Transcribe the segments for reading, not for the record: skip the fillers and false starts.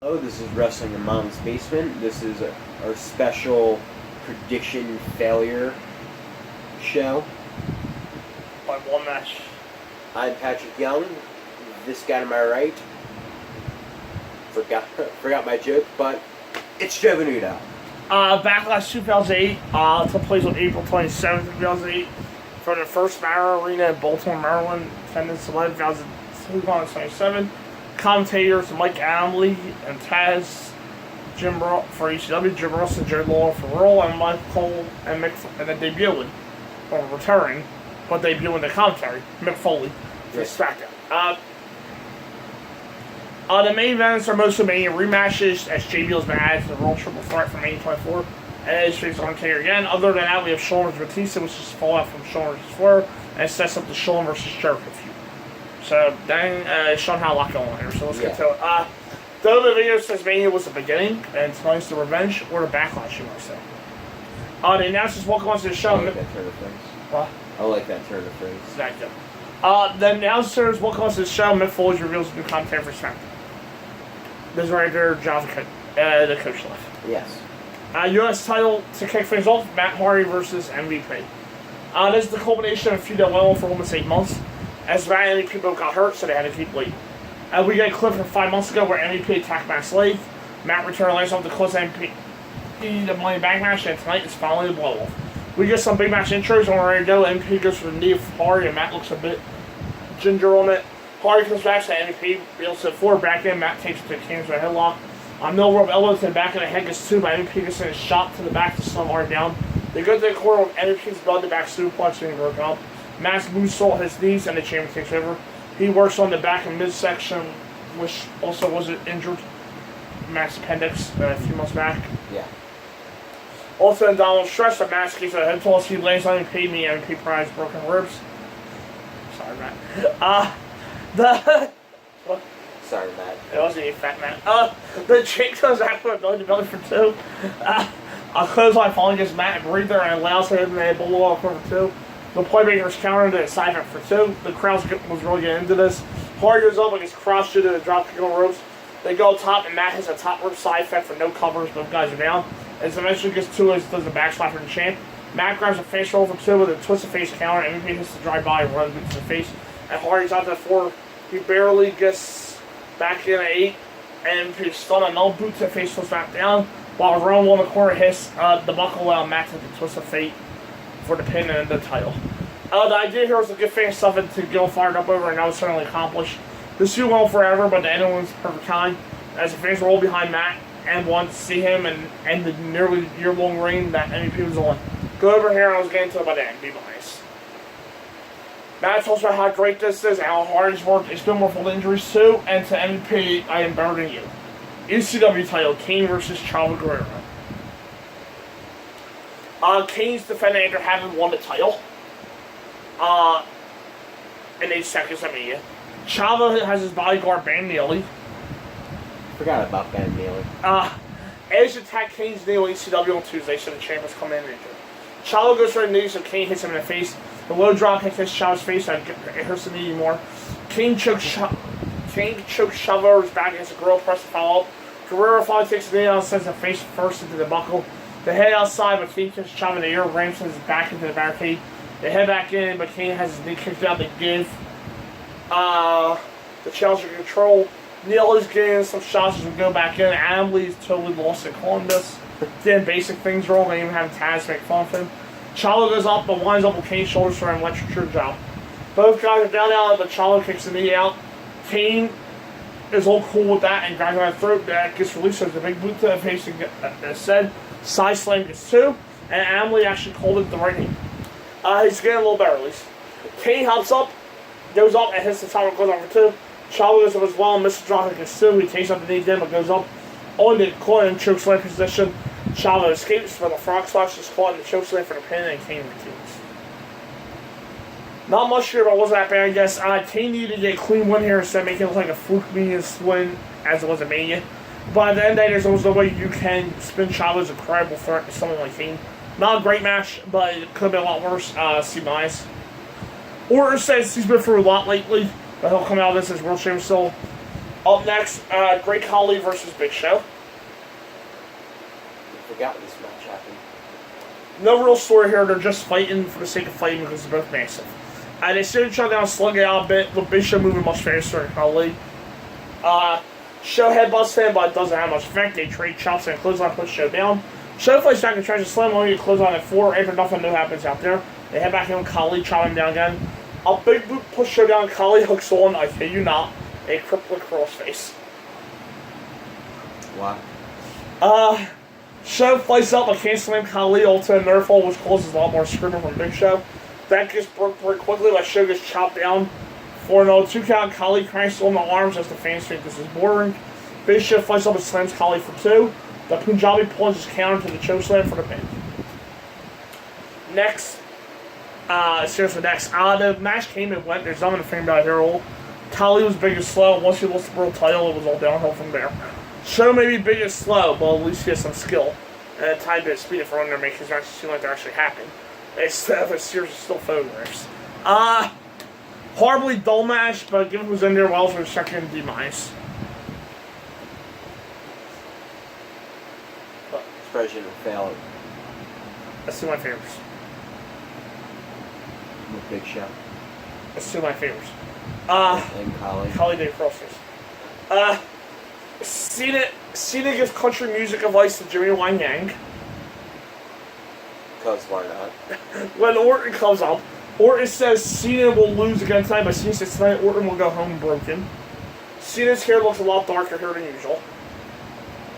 Hello, this is Wrestling in Mom's Basement. This is our special prediction failure show. By one match. I'm Patrick Young. This guy to my right forgot my joke, but it's Joe Venuto. Backlash 2008 took place on April 27th, 2008 from the First Matter Arena in Baltimore, Maryland. Attendance 11,227. Commentators Mike Adamle and Taz, Jim Ross for ECW, Jim Ross and Jerry Lawler for Raw, and Mike Cole and Mick, and then debuting, or returning, but debuting the commentary, Mick Foley for SmackDown. The main events are mostly Mania rematches, as JBL has been added to the World Triple Threat for Mania 24, and Edge faces Undertaker again. Other than that, we have Shawn vs. Batista, which is fallout from Shawn vs. Flair, and it sets up the Shawn vs. Jericho feud. So, dang, Shawn had a lot going on here, so let's get to it. The video says Mania was the beginning, and tonight's the revenge, or the backlash, you might say. The announcers welcome us to the show. I like that turn of phrase. What? I like that turn of phrase. Thank you. The announcers welcome us to the show. Mick Foley reveals a new commentary for SmackDown. This is right there, John, the coach left. Yes. U.S. title to kick things off, Matt Hardy versus MVP. This is the culmination of a feud that went on for almost 8 months, as many people got hurt, so they had to keep waiting. We got a clip from 5 months ago where MVP attacked Matt's leg. Matt returned last off to close MVP the Money Bank match, and tonight is finally the blow-off. We get some big match intros, and we're ready to go. MVP goes for the knee of Hardy, and Matt looks a bit ginger on it. Hardy comes back to MVP, reels to the floor, back in. Matt takes it to the Kings with a headlock. Mill rope elbow to the back of the head gets two, but MVP gets in a shot to the back to slow Hardy down. They go to the corner with MVP's blood, the back suplex being broken up. Matt's moonsault his knees, and the chamber takes over. He works on the back and midsection, which also wasn't injured. Matt's appendix a few months back. Yeah. Also, in Donald stress, but Matt's keeps a head toss. He lands on MVP, me MVP prize broken ribs. Sorry, Matt. Sorry, Matt. It wasn't you, fat man. The Jake goes after a belly for two. A clothesline finally gets Matt a breather and allows him to blow off for two. The playmakers countered the assignment for two. The crowd was really getting into this. Hardy goes up and gets crossed due to the drop kick on ropes. They go up top, and Matt has a top rope side effect for no covers. Both guys are down. As eventually gets two, as does the backslap for the champ. Matt grabs a face roll for two with a twisted face counter, and MVP hits the drive by and runs into the face. And Hardy's out to the floor. He barely gets back in at 8, and he's stunned on no boot to the face, goes back down. While Rowan on the corner hits the buckle while Matt hits the twist of fate for the pin and the title. The idea here was to give fans something to go fired up over, and that was certainly accomplished. This feud went on forever, but the ending was perfect time, as the fans were all behind Matt and wanted to see him and end the nearly year-long reign that MVP was on. Go over here, and I was getting to it by the end. Be nice. Matt talks about how great this is and how hard he's worked. It's been more full injuries too, and to MVP, I am better than you. ECW title, Kane versus Chavo Guerrero. Kane's defending after having won the title. In 8 seconds, I mean, Chavo has his bodyguard Bam Neely. Forgot about Bam Neely. Edge attacked Kane's knee on ECW on Tuesday, so the champ was coming in injured. Chavo goes for the knee, so Kane hits him in the face. The low drop kick hits Chavo's face, so it hurts the knee more. Kane chokes Chavo's back against a gorilla press to follow up. Guerrero finally takes the knee out and sends the face first into the buckle. They head outside, but Kane kicks Chavo in the ear, rams his back into the barricade. They head back in, but Kane has his knee kicked out. They give the challenger control. Neil is getting some shots as we go back in. Adam Lee's totally lost at calling this. Doing basic things wrong, and even having Taz make fun of him. Chavo goes up, but winds up with Kane's shoulders for an electric chair job. Both guys are down now, but Chavo kicks the knee out. Kane is all cool with that and grabs on the throat. That gets released, so the big boot to the face, as said. Side slam gets two, and Adam Lee actually called it the right knee. He's getting a little better, at least. Kane hops up, goes up, and hits the top of goes on for two. Chavo goes up as well, and misses dropping gets two. He takes up the knee then, but goes up on the corner and chokeslam position. Chavo escapes, but the frog splash is caught in the chokeslam for the pin, and Kane retains. Not much here, but it wasn't that bad, I guess. Kane needed to get a clean win here instead of making it look like a fluke meaningless win, as it was a Mania. But at the end of the day, there's always no way you can spin Chavo as a credible threat to someone like Kane. Not a great match, but it could have been a lot worse. See my eyes. Orton says he's been through a lot lately, but he'll come out of this as World Champion still. Up next, Great Khali versus Big Show. I forgot this match happened. No real story here. They're just fighting for the sake of fighting because they're both massive. And they sit each other down, slug it out a bit, with Big Show moving much faster than Khali. Show headbutts him, but it doesn't have much effect. They trade chops and clothesline, push Show down. Show fights back and tries to slam on you, clothesline at 4. After nothing new happens out there, they head back in with Khali, chop him down again. A big boot push Show down. Khali hooks on, I kid you not, a crippling crossface. Wow. Show fights up, but can't slam Khali onto a nerf hole, which causes a lot more screaming from Big Show. That gets broke very quickly, but Show gets chopped down for an 2 count. Khali cranks on the arms as the fans think this is boring. Big Show fights up and slams Khali for 2. The Punjabi plunges counter to the chokeslam for the pin. Next, the match came and went. There's nothing to think about it here at all. Khali was big and slow. Once he lost the world title, it was all downhill from there. Show may be big and slow, but at least he has some skill and a tiny bit of speed for him to make his matches seem like they're actually happening. Instead of a series of still photographs. Horribly dull match, but given who's in there, Wells was second D-. Expression of failure. That's two of my favorites. With Big Show. That's two of my favorites. And Khali. Khali Day Crossface. Cena gives country music advice to Jimmy Wang Yang. Because why not? When Orton comes up, Orton says Cena will lose again tonight, but Cena says tonight Orton will go home broken. Cena's hair looks a lot darker here than usual.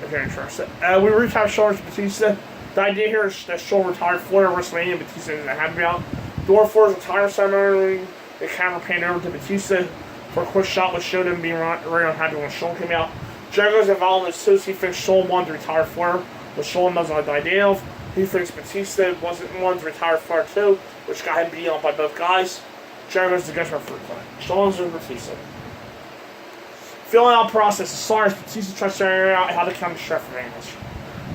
If you're interested. We recap Shawn versus Batista. The idea here is that Shawn retired Flair at WrestleMania, Batista isn't happy about. Door Flair's retirement ceremony, the camera panned over to Batista for a quick shot, which showed him being very unhappy when Shawn came out. Jericho's involved in this too, so he thinks Shawn wanted to retire Flair, which Shawn doesn't like the idea of. He thinks Batista wasn't one to retire Flair too, which got him beat up by both guys. Jericho's against him for a Shawn's with Batista. Filling out process. As far as Batista tries to figure out how to counter chef advantage.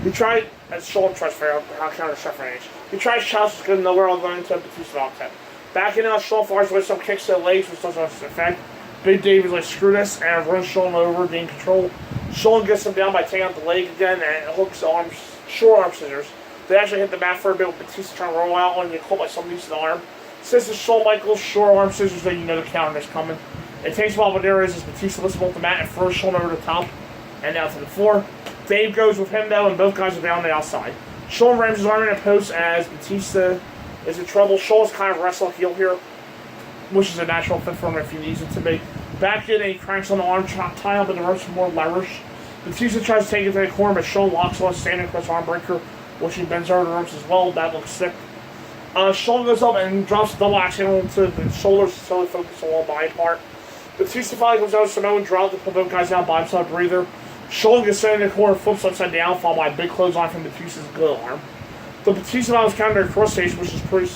He tried, as Shawn tries to figure out how to counter chef advantage. He tries shots, which goes nowhere other than to Batista out tip. Backing out, Shawn fires with some kicks to the legs, which doesn't have its effect. Big Dave is like, screw this, and runs Shawn over, gain control. Shawn gets him down by taking out the leg again, and hooks arms, short arm scissors. They actually hit the mat for a bit with Batista trying to roll out and get caught by some use of the arm. Since it's Shawn Michaels' short arm scissors, then you know the counter is coming. It takes a while, but there is as Batista lifts him off the mat and throws Shawn over the top and down to the floor. Dave goes with him though, and both guys are down the outside. Shawn rams his arm in a post as Batista is in trouble. Shawn's kind of wrestle heel here, which is a natural fit for him if he needs it to be. Back in, and he cranks on the arm, tying up in the ropes for more leverage. Batista tries to take it to the corner, but Shawn locks on a standing across arm breaker, which he bends over the ropes as well. That looks sick. Shawn goes up and drops the double axe handle into the shoulders to totally focus on the body part. Batista finally comes out with Samoan drop to put both guys down by himself breather. Shawn gets sent in the corner, flips upside down, followed by a big clothesline from Batista's good arm. The Batista was countered a cross face, which is pretty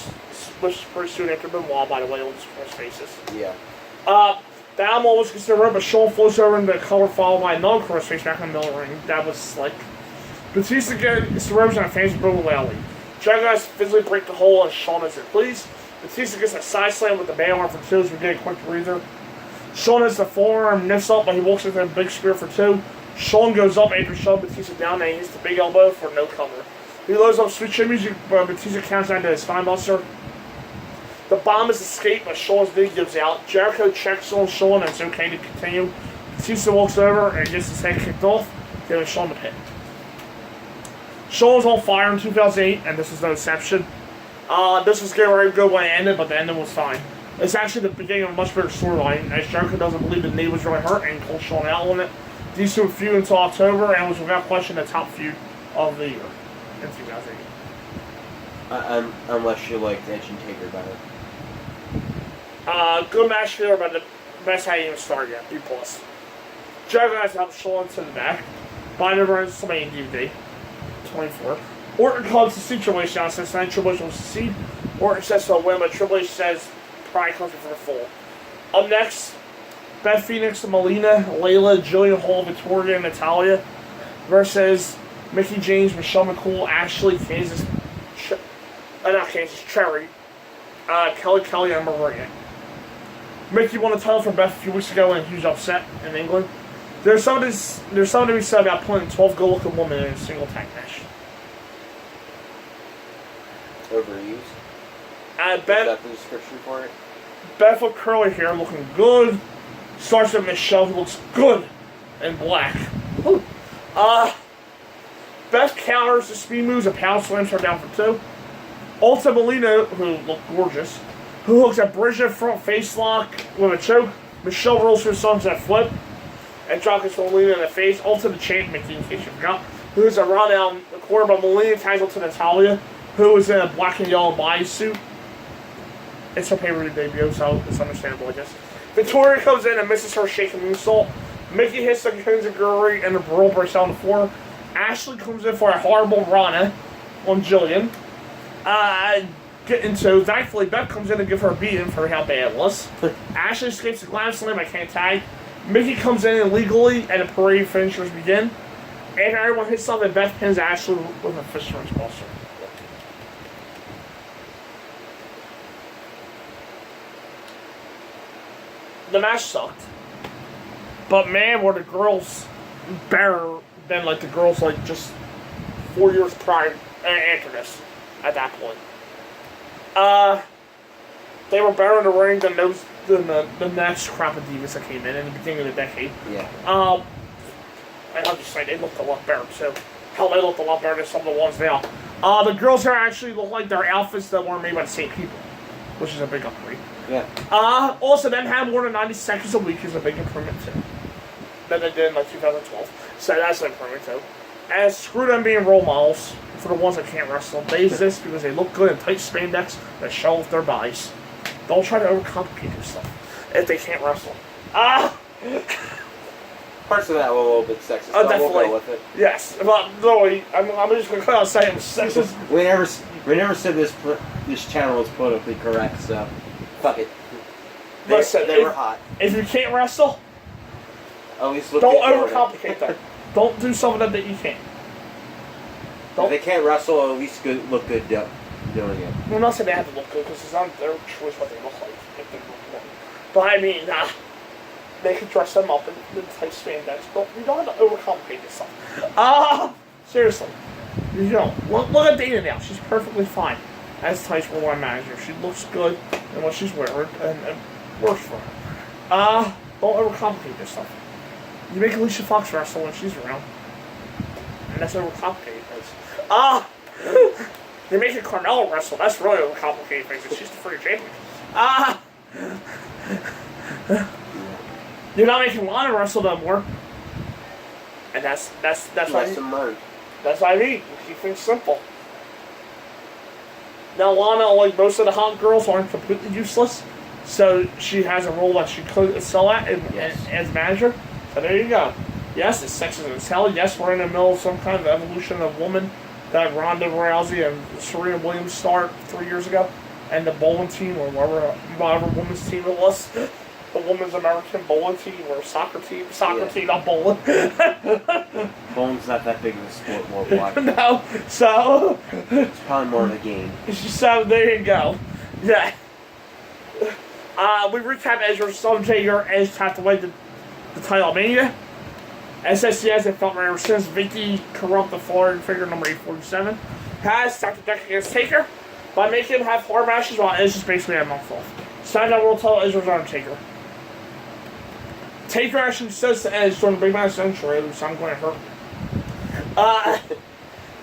soon after Benoit, by the way, all these cross faces. Yeah. The Alamo almost gets the run, but Shawn floats over into the cover, followed by another cross face back in the middle of the ring. That was slick. Batista gets the ropes and a fancy boo loudly. Jericho has to physically break the hole, and Shawn is it, please. Batista gets a side slam with the bail arm for 2 as we get a quick breather. Shawn has the forearm nifts up, but he walks with a big spear for 2. Shawn goes up after shoving Batista down, and he hits the big elbow for no cover. He loads up sweet chin music, but Batista counts down to his spinebuster. The bomb is escaped, but Shawn's knee gives out. Jericho checks on Shawn, and it's okay to continue. Batista walks over and gets his head kicked off, giving Shawn the pin. Shawn was on fire in 2008, and this is no exception. This was getting ready to go when it ended, but the ending was fine. It's actually the beginning of a much better storyline, as Jericho doesn't believe the knee was really hurt and calls Shawn out on it. These two feud until October, and was without question the top feud of the year in 2008. Unless you like Edge and Taker better. Good match here, but the best hadn't even started yet. B+. Jericho has to help Shawn to the back. Binder runs somebody in DVD. 24. Orton calls the situation out since tonight Triple H will succeed. Orton says he'll win, but Triple H says probably comes for the full. Up next, Beth Phoenix, Melina, Layla, Jillian Hall, Victoria, and Natalia versus Mickey James, Michelle McCool, Ashley, Cherry, Kelly, and Maria. Mickey won the title from Beth a few weeks ago in a huge upset in England. There's something to be said about putting 12 good-looking women in a single tag match. Overused. And Is that the description for it? Beth with curly hair, looking good. Starts with Michelle, who looks good in black. Beth counters the speed moves and power slams her down for 2. Ulta Molina, who looked gorgeous, who hooks a Bridget front face lock with a choke. Michelle rolls her songs at flip and drops Molina in the face. Ulta the champion, in case you forgot, who is a run down the corner, but Molina tags to Natalia, who is in a black and yellow bodysuit. It's her pay-per-view debut, so it's understandable, I guess. Victoria comes in and misses her shaking moonsault. Mickey hits the Kenziguri and the brawl breaks down the floor. Ashley comes in for a horrible Rana on Jillian. Thankfully, Beth comes in to give her a beating for how bad it was. Ashley escapes the glam slam, I can't tag. Mickey comes in illegally, and the parade finishers begin. After everyone hits something, Beth pins Ashley with a fisherman's buster. The match sucked. But man, were the girls better than like the girls like just 4 years prior after this at that point. They were better in the ring than the next crop of divas that came in the beginning of the decade. Yeah. And I'll just say they looked a lot better too. Hell, they looked a lot better than some of the ones now. The girls here actually look like their outfits that weren't made by the same people, which is a big upgrade. Yeah. Also, them having more than 90 seconds a week is a big improvement too. Than they did in like 2012. So that's an improvement too. And screw them being role models for the ones that can't wrestle. They exist because they look good in tight spandex that show off their bodies. Don't try to overcomplicate yourself if they can't wrestle. Parts of that were a little bit sexist, Oh, but definitely. we'll go with it. Yes, but no, I'm just going to come out and say it was sexist. We never said this channel was politically correct, so fuck it. Listen, they were hot. If you can't wrestle, At least look don't good doing overcomplicate that. Don't do something that you can't. If they can't wrestle, at least look good doing it. Well, I'm not saying they have to look good because it's not their choice what they look like if they look good. But I mean, they could dress them up in tight spandex. But you don't have to overcomplicate this stuff. Seriously. You don't. Look at Dana now. She's perfectly fine as Tights Worldwide Manager. She looks good in what she's wearing and works for her. Don't overcomplicate this stuff. You make Alicia Fox wrestle when she's around. And that's overcomplicated things. You're making Carmella wrestle. That's really overcomplicated things. She's the free champion. You're not making Lana wrestle no more. And that's what I mean. Keep things simple. Now Lana, like most of the hot girls, aren't completely useless. So she has a role that she could excel at as manager. So there you go. Yes, it's sexist as hell. Yes, we're in the middle of some kind of evolution of woman that Ronda Rousey and Serena Williams started 3 years ago. And the bowling team, or whatever women's team it was. The Women's American Bowling Team, or soccer team, not bowling. Bowling's not that big of a sport worldwide. No, so... It's probably more of a game. So, there you go. Yeah. We recap Edge vs. Undertaker. Edge tapped away the title of Mania. SSCS and felt ever since Vicky corrupt the Florida figure number 847 has tapped the deck against Taker by making him have 4 matches while Edge is basically a month off. SmackDown World title Edge vs. Undertaker. Taker actually says to Edge during the Big Match Century, so I'm going to hurt.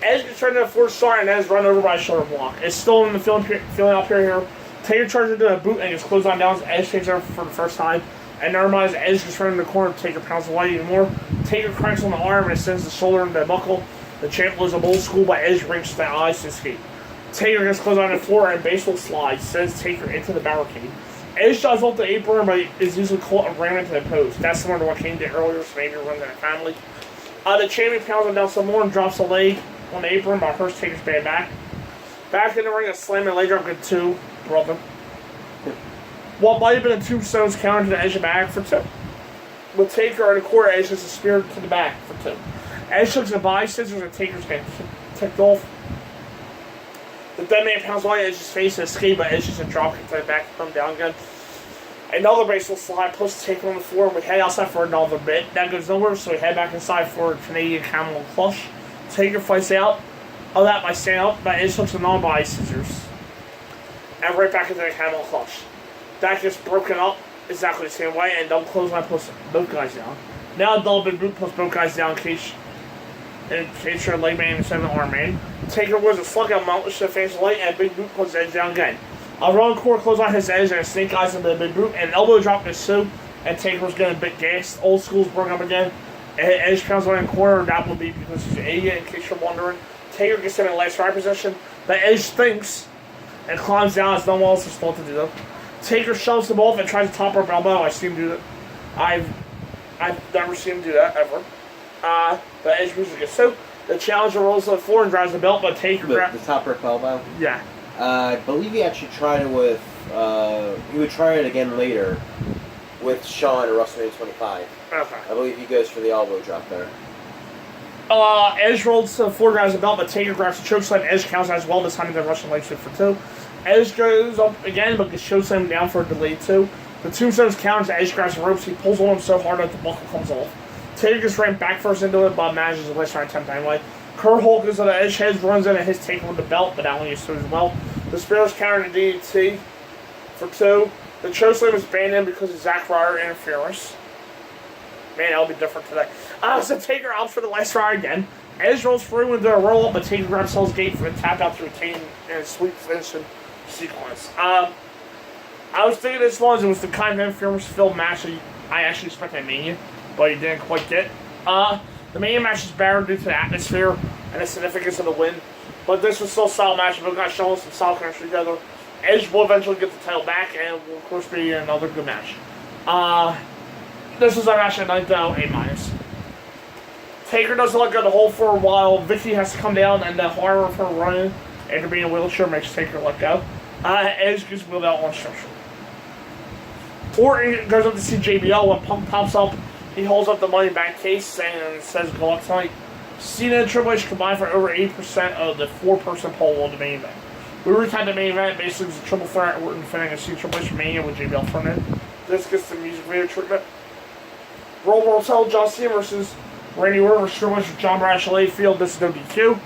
Edge gets turned into a 4-star and Edge run over by a shoulder block. It's still in the feeling up here. Taker charges into a boot and gets closed on down as Edge takes over for the first time. And never mind, Edge gets turned in the corner. Taker pounds away even more. Taker cranks on the arm and sends the shoulder into the buckle. The champ was a old school, but Edge reaches the eyes to escape. Taker gets closed on the floor and baseball slides, sends Taker into the barricade. Edge dives off the apron, but is usually caught and ran into the post. That's similar to what Kane did earlier, so maybe it runs in the family. The champion pounds him down some more and drops a leg on the apron, but hurts Taker's bad back. Back in the ring, a slamming leg drop with 2, brother. What might have been a tombstone's counter to the Edge back for 2. With Taker in the corner, Edge gets a spear to the back for 2. Edge hooks the body scissors and Taker's getting ticked off. The dead man pounds away Edge's face and escape, but Edge just a drop kick to the back to come down again. Another baseball slide, plus Taker on the floor, and we head outside for another bit. That goes nowhere, so we head back inside for a Canadian Camel Clutch. Taker fights out of that by standing up, but Edge hooks him on by scissors. And right back into the Camel Clutch. That gets broken up exactly the same way, and double clothesline puts both guys down. Now double big boot puts both guys down in case you're a leg man instead of an arm man. Taker was a slug out mount to the face light, and big boot puts Edge down again. A rolling core clothesline his Edge, and a snake eyes into the big boot, and elbow drop is Sue, and Taker's getting a bit gassed. Old school's broken up again. Edge comes on in the corner, that will be because he's an idiot, in case you're wondering. Taker gets in a last right position, but Edge thinks and climbs down as no one else is told to do that. Taker shoves them off and tries to top rope elbow. I see him do that. I've never seen him do that ever. But Edge moves against Sue. The challenger rolls to the floor and drives the belt, but Taker grabs the top rope elbow. Yeah. I believe he actually tried it with. He would try it again later with Shawn at WrestleMania 25. Okay. I believe he goes for the elbow drop there. Edge rolls to the floor, grabs the belt, but Taker grabs the chokeslam. Edge counts as well, this time the Russian leg sweep for 2. Edge goes up again, but gets chokeslam down for a delayed 2. The tombstones counters, Edge grabs the ropes. He pulls on him so hard that the buckle comes off. Taker gets ran back first into it, but manages the last try attempt anyway. Kurt Hulk is on the Edge heads, runs in and hits Taker with the belt, but that one gets through as well. The Spears counter to DDT for 2. The chokeslam is banned in because of Zack Ryder interference. Man, that'll be different today. So Taker out for the last try again. Edge rolls through into a roll up, but Taker grabs Hell's Gate for a tap out to retain and a sweet finishing sequence. I was thinking this one, it was the kind of interference filled match that I actually expected at Mania, but he didn't quite get. The Mania match is better due to the atmosphere and the significance of the win, but this was still a solid match. Both guys showing some solid chemistry together. Edge will eventually get the title back, and will of course be another good match. This was our match at 9 though, A-. Taker doesn't let go of the hold for a while. Vicky has to come down, and the horror of her running after being in a wheelchair makes Taker let go. Edge gets wheeled out on structure. Orton goes up to see JBL. When Punk pops up, he holds up the money back case and says, "Go up tonight." Cena and Triple H combined for over 80% of the 4-person poll of the main event. We retied the main event. Basically, it was a triple threat. Orton defending a Triple H Mania with JBL thrown in. This gets the music video treatment. Roll World Title, John Cena versus Randy Orton versus Triple H with John Brash Layfield. This is no DQ.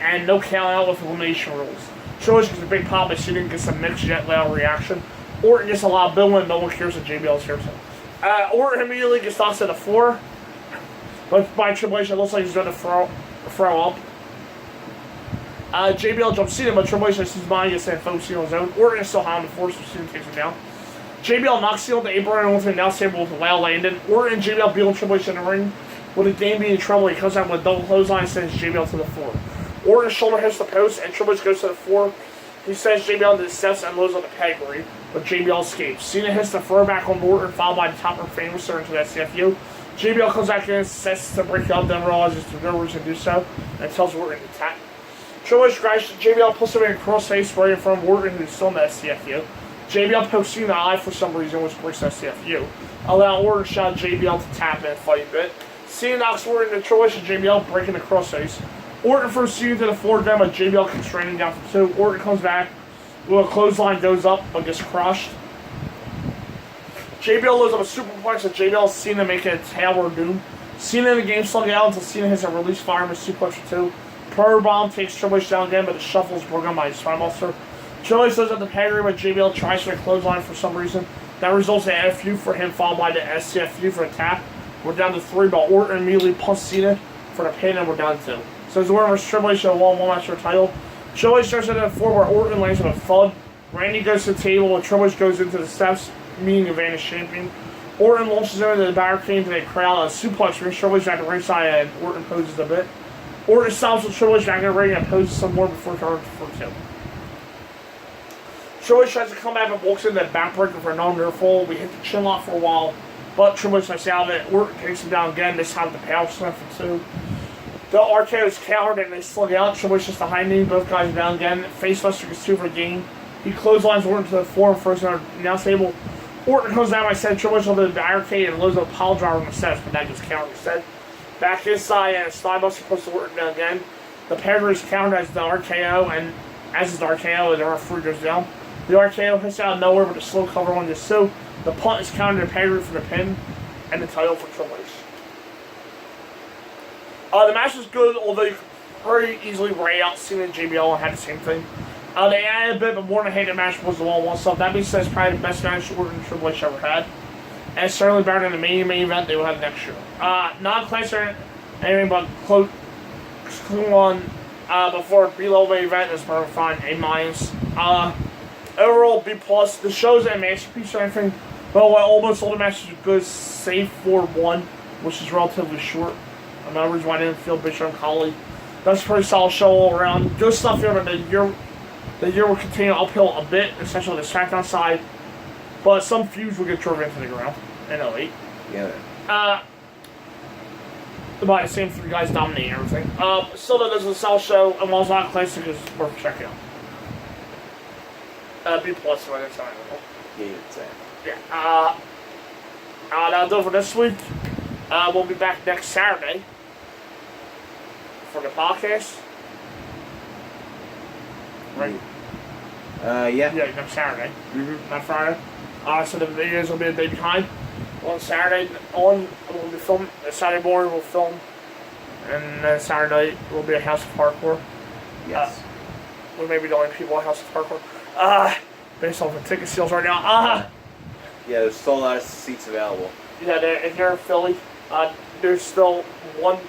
And no count out with elimination rules. Triple H gets a big pop, but Cena gets a mixed yet loud reaction. Orton gets a loud bill and no one cares that JBL's here. Orton immediately gets tossed to the floor. But by Triple H, it looks like he's going to throw up. JBL jumps Cena, but Triple H has his mind gets and focusing on his own. Orton is still high on the floor, so Cena takes him down. JBL knocks Cena on the apron and wants to announce table with a loud landing. Orton and JBL beat Triple H in the ring. With the game being in trouble, he comes out with a double clothesline and sends JBL to the floor. Orton's shoulder hits the post, and Triple H goes to the floor. He sends JBL to the steps and loads on the pedigree, but JBL escapes. Cena hits the throwback on Orton, followed by the top rope famous into the SCFU. JBL comes back in and sets to break it up, then realizes there's no reason to do so, and tells Orton to tap. Triple H grabs JBL, puts him in a crossface right in front of Orton, who's still in the SCFU. JBL pokes Cena in the eye for some reason, which breaks the SCFU. Allow Orton to shout JBL to tap and fight a bit. Cena knocks Orton into Triple H and JBL, breaking the crossface. Orton throws Cena to the floor again, but JBL comes straining down for 2. Orton comes back. Well, a clothesline goes up, but gets crushed. JBL loads up a superplex, and JBL Cena making a Tower of Doom. Cena in the game slung out until Cena hits a release fireman suplex for 2. Powerbomb takes Triple H down again, but the shuffle is broken by his Spinebuster. Triple H loads up the pedigree, but JBL tries for a clothesline for some reason. That results in an FU for him, followed by the SCFU for a tap. We're down to 3, but Orton immediately punts Cena for the pin, and we're down to 2. So it's Orton versus Triple H in a 1-1 match for the title. Triple H starts at the 4 where Orton lands with a thud. Randy goes to the table and Triple H goes into the steps, meaning a Vanished champion. Orton launches into the barricade into the crowd. A suplex brings Triple H back to ringside and Orton poses a bit. Orton stops with Triple H back in the ring and poses some more before turning for 2. Triple H tries to come back and walks into the backbreaker for a non-mirror fall. We hit the chin lock for a while, but Triple H knocks out of it. Orton takes him down again, this time with the power slam for 2. The RKO is countered and they slug out. Triple H just a high knee, both guys down again. Facebuster gets 2 for the game. He clotheslines Orton to the floor and throws on the announce table. Orton comes down by said Triple H on the barricade and loads up a pile driver on the steps, but that gets countered instead. Back inside and a Spinebuster puts the Orton down again. The pedigree is countered as the RKO, and as is the RKO, the referee goes down. The RKO hits out of nowhere with a slow cover on the Sue. The punt is counted to pay for the pin, and the title for Triple H. The match was good, although you could pretty easily write out Cena and JBL and had the same thing. They added a bit of a more than hated match was the one-on-one stuff. That being said, it's probably the best match Orton and Triple H ever had. And it's certainly better than the main event they will have next year. Not class or anything but close on before below main event is very fine, A-. Overall, B+. The show's a masterpiece or anything, but almost all the matches are good, save for one, which is relatively short. Another reason why I didn't feel Bishop and Collie. That's a pretty solid show all around. Good stuff here, but the year will continue uphill a bit, especially on the SmackDown side. But some feuds will get driven into the ground in 08. Yeah. By the same three guys dominating everything. Still, though, this is a solid show, and while it's not classic, it's worth checking out. B+ right inside. Yeah. That'll do it for this week. We'll be back next Saturday for the podcast. Right? Yeah. Yeah, next Saturday. Mm-hmm. Not Friday. So the videos will be a day behind. On Saturday, we'll be filming. Saturday morning, we'll film. And then Saturday, will be a House of Hardcore. Yes. We may be the only people at House of Hardcore. Based off the ticket sales right now. Yeah, there's still a lot of seats available. Yeah, if you're in Philly, there's still one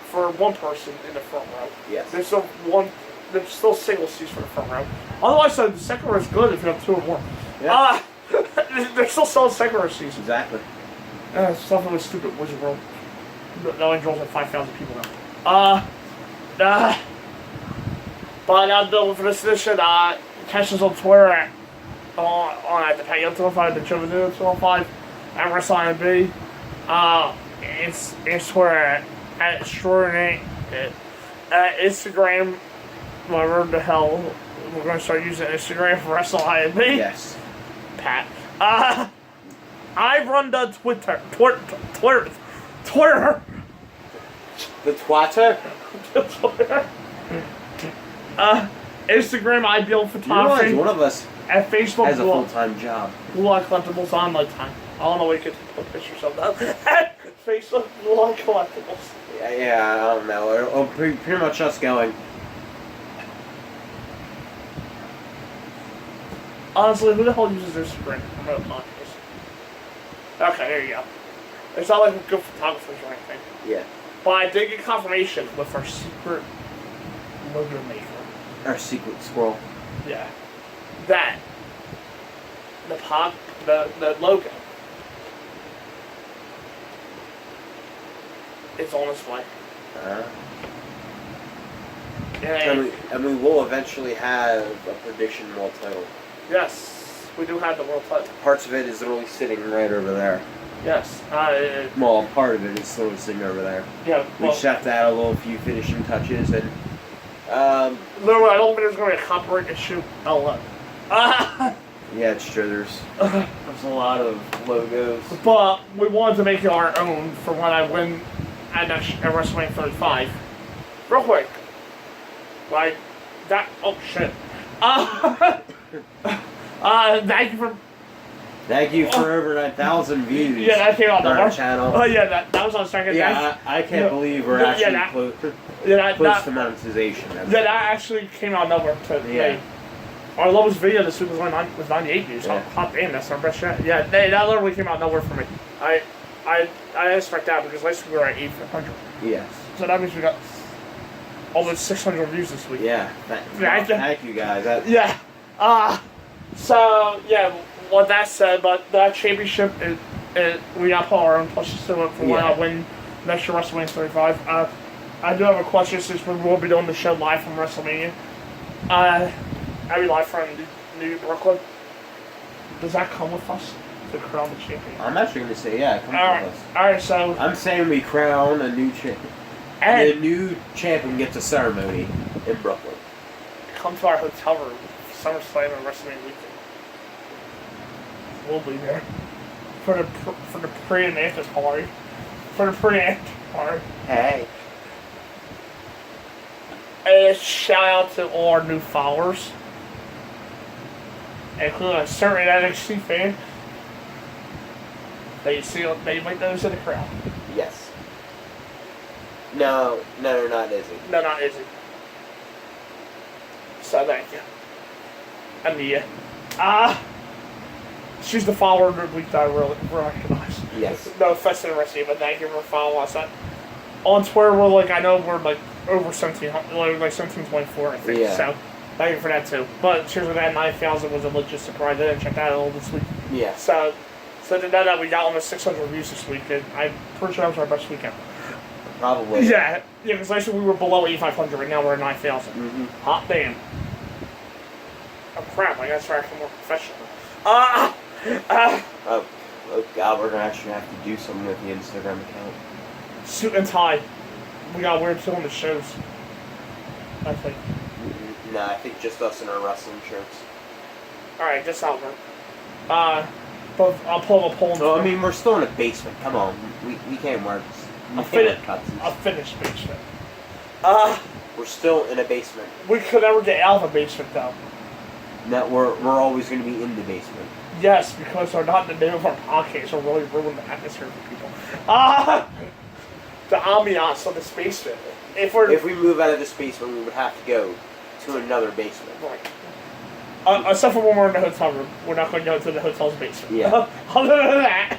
for one person in the front row. Yes. There's still single seats for the front row. Otherwise, the second row is good if you have two or more. Yeah. They're still selling second row seats. Exactly. Stuff with stupid Wizard World. That only draws like 5,000 people now. But I'm done for this edition. Catch us on Twitter at the Pagano 205, the Joe 205, at WrestleIB. It's Twitter at Extraordinary. Instagram, whatever the hell, we're going to start using Instagram for WrestleIB. Yes. Pat. I run the Twitter. Twitter. The Twitter? Instagram, Ideal You Photography. realize one of us At Facebook, has a full-time job. Blue Eye Collectibles on my time. I don't know where you could put pictures of that. At Facebook, Blue Eye Collectibles. Yeah, I don't know. Pretty much us going. Honestly, who the hell uses Instagram? I'm going to podcast. Okay, there you go. It's not like we're good photographers or anything. Yeah. But I did get confirmation with our secret logo maker. Our secret squirrel. Yeah. That the logo is on its way. And we will eventually have a prediction world title. Yes, we do have the world title. Parts of it is literally sitting right over there. Yes. Well, part of it is literally sitting over there. Yeah. We just have to add a few finishing touches and. Literally, I don't think there's going to be a copyright issue. Oh, look. Yeah, it's true. There's a lot of logos. But we wanted to make it our own for when I win at WrestleMania 35. Real quick. Like, that. Oh, shit. Thank you for over 9,000 views. Yeah, that came out on number. our channel. Oh, yeah, that was on second. Yeah, I can't believe we're actually close to monetization. That actually came out number to me. Our lowest video this week was 98 views. Yeah. Hot damn, that's our best shot. Yeah, that literally came out nowhere for me. I didn't expect that because last week we were at 800. Yes. So that means we got almost 600 views this week. Yeah. Thank you guys. Yeah. So yeah. With that said, but that championship we got to put our own pushes to it for when I win next year WrestleMania 35. I do have a question since we will be doing the show live from WrestleMania. I'll be live from New Brooklyn. Does that come with us to crown the champion? I'm actually going to say, yeah, it comes with us. Alright, so... I'm saying we crown a new champion. The new champion gets a ceremony in Brooklyn. Come to our hotel room, SummerSlam and WrestleMania weekend. We'll be there. For the pre and after party. For the pre and after party. Hey. And shout out to all our new followers. Including a certain NXT fan. They might notice in the crowd. Yes. No, not Izzy. No, not Izzy. So thank you. Ania. She's the follower of the week that I really recognize. Yes. No offense to the rest of you, but thank you for following us. On Twitter, we're like, I know we're like over 1700, like 1724, I think. Yeah. So thank you for that too. But seriously, that 9,000 was a legit surprise. I didn't check that out all this week. Yeah. So to know that we got almost 600 views this week, and I'm pretty sure that was our best weekend. Probably. Yeah, because last week we were below 8,500, and now we're at 9,000. Mm-hmm. Hot damn. Oh crap! I gotta start acting more professional. Oh God, we're gonna actually have to do something with the Instagram account. Suit and tie. We got weird filming the shows. I think. No, I think just us in our wrestling shirts. Alright, just out there. But I'll pull up a poll. Well, I mean, we're still in a basement. Come on, we can't work. A finished basement. We're still in a basement. We could never get out of a basement though. No, we're always going to be in the basement. Yes, because they're not the name of our podcast. Will really ruin the atmosphere for people. The ambiance of this basement. If we move out of this basement, we would have to go to another basement. Right. Except for when we're in the hotel room, we're not going to go to the hotel's basement. Yeah. Other than that.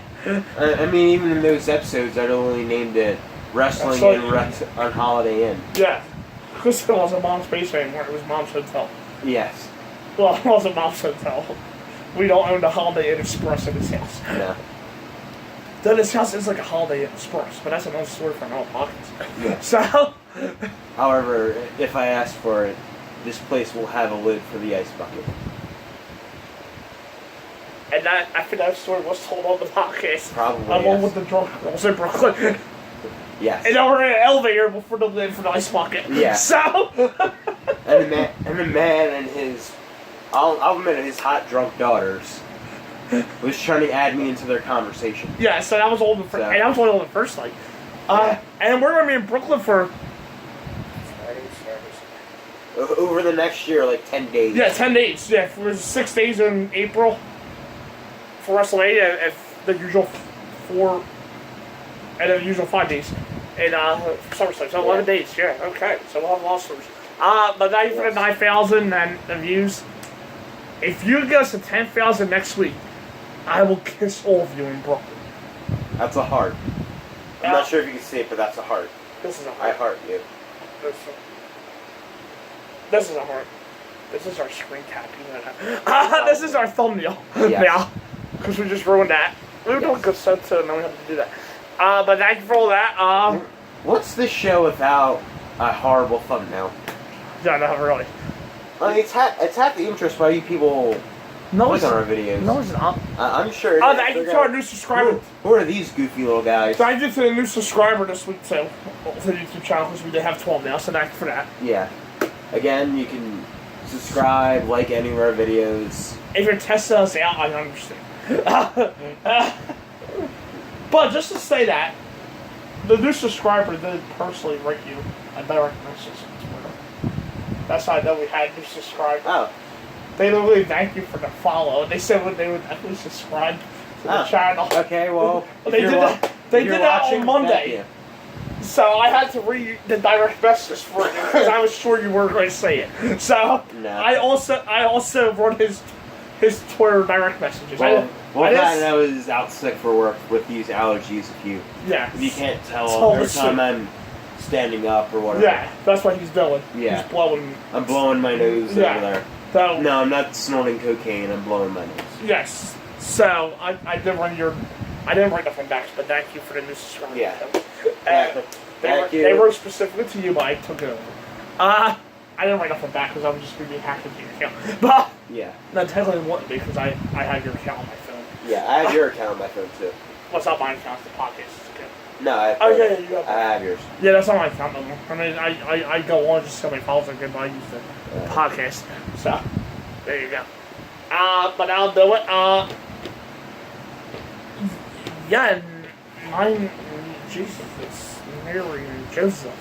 I mean, even in those episodes, I'd only named it Wrestling on Holiday Inn. Yeah. Because it wasn't Mom's basement anymore. It was Mom's hotel. Yes. Well, it wasn't Mom's hotel. We don't own the Holiday Inn Express in this house. No. Then this house is like a Holiday Inn Express, but that's another story for another podcast. Yeah. So. However, if I ask for it, this place will have a lid for the ice bucket. And that, I think that story was told on the podcast. Probably. Along with the drunk girls in Brooklyn. Yes. And then we're in an elevator before the lid for the ice bucket. Yeah. So. and the man and his, I'll admit it, his hot drunk daughters was trying to add me into their conversation. Yeah, so that was all the and that was only on the first night. And we're gonna be in Brooklyn for over the next year, like 10 days. Yeah, 10 days. Yeah, for 6 days in April for WrestleMania, and the usual 4, and then the usual 5 days in SummerSlam. So 11 days. Yeah, okay. So we'll have lost stories. But now for the 9,000 and the views. If you get us to 10,000 next week, I will kiss all of you in Brooklyn. That's a heart. I'm not sure if you can see it, but that's a heart. This is a heart. I heart you. This is a heart. This is our screen cap. You know that. This is our thumbnail. Yes. Yeah. Because we just ruined that. We were doing good stuff too, and then we have to do that. But thank you for all that. What's this show without a horrible thumbnail? Yeah, not really. It's half the interest why you people click on our videos. No, it's not. I'm sure. Thank you to our new subscriber. Who are these goofy little guys? Thank you to the new subscriber this week too. To the YouTube channel, because we did have 12 now, so thank you for that. Yeah. Again, you can subscribe, like any of our videos. If you're testing us out, I understand. But just to say that, the new subscriber did personally rate you a direct message on Twitter. That's how I know we had new subscribers. Oh. They literally thank you for the follow. They said they would definitely subscribe to the channel. Okay, well, They did that on Monday. So I had to read the direct message for you because I was sure you weren't going to say it. So no. I also wrote his Twitter direct messages. Well, I know is out sick for work with these allergies. If you can't tell every time I'm standing up or whatever. Yeah, that's what he's doing. Yeah, he's blowing. I'm blowing my nose over there. So, no, I'm not snorting cocaine. I'm blowing my nose. Yes. So I didn't write nothing back, but thank you for the new subscriber. Yeah. Thank you. They wrote specifically to you, but I took it over. I didn't write nothing back because I was just going to be hacked into your account. But yeah. No, technically it wouldn't be because I have your account on my phone. Yeah, I have your account on my phone too. What's not my account? It's the podcast. It's okay. No, I have yours. Yeah, that's not my account no more. I mean, I go on just so many followers I get, but I use the podcast. So, there you go. But I'll do it. Yeah, Jesus, it's Mary and Joseph.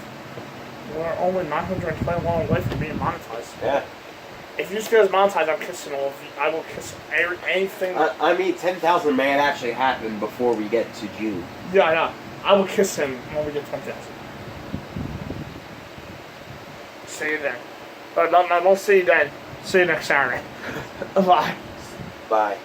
We're only 921 away from being monetized. Yeah. If you get monetized, I'm kissing all of you. I will kiss anything. I mean, 10,000 may actually happen before we get to June. Yeah, I know. I will kiss him when we get 20,000. See you then. But no, don't see you then. See you next Saturday. Bye. Bye.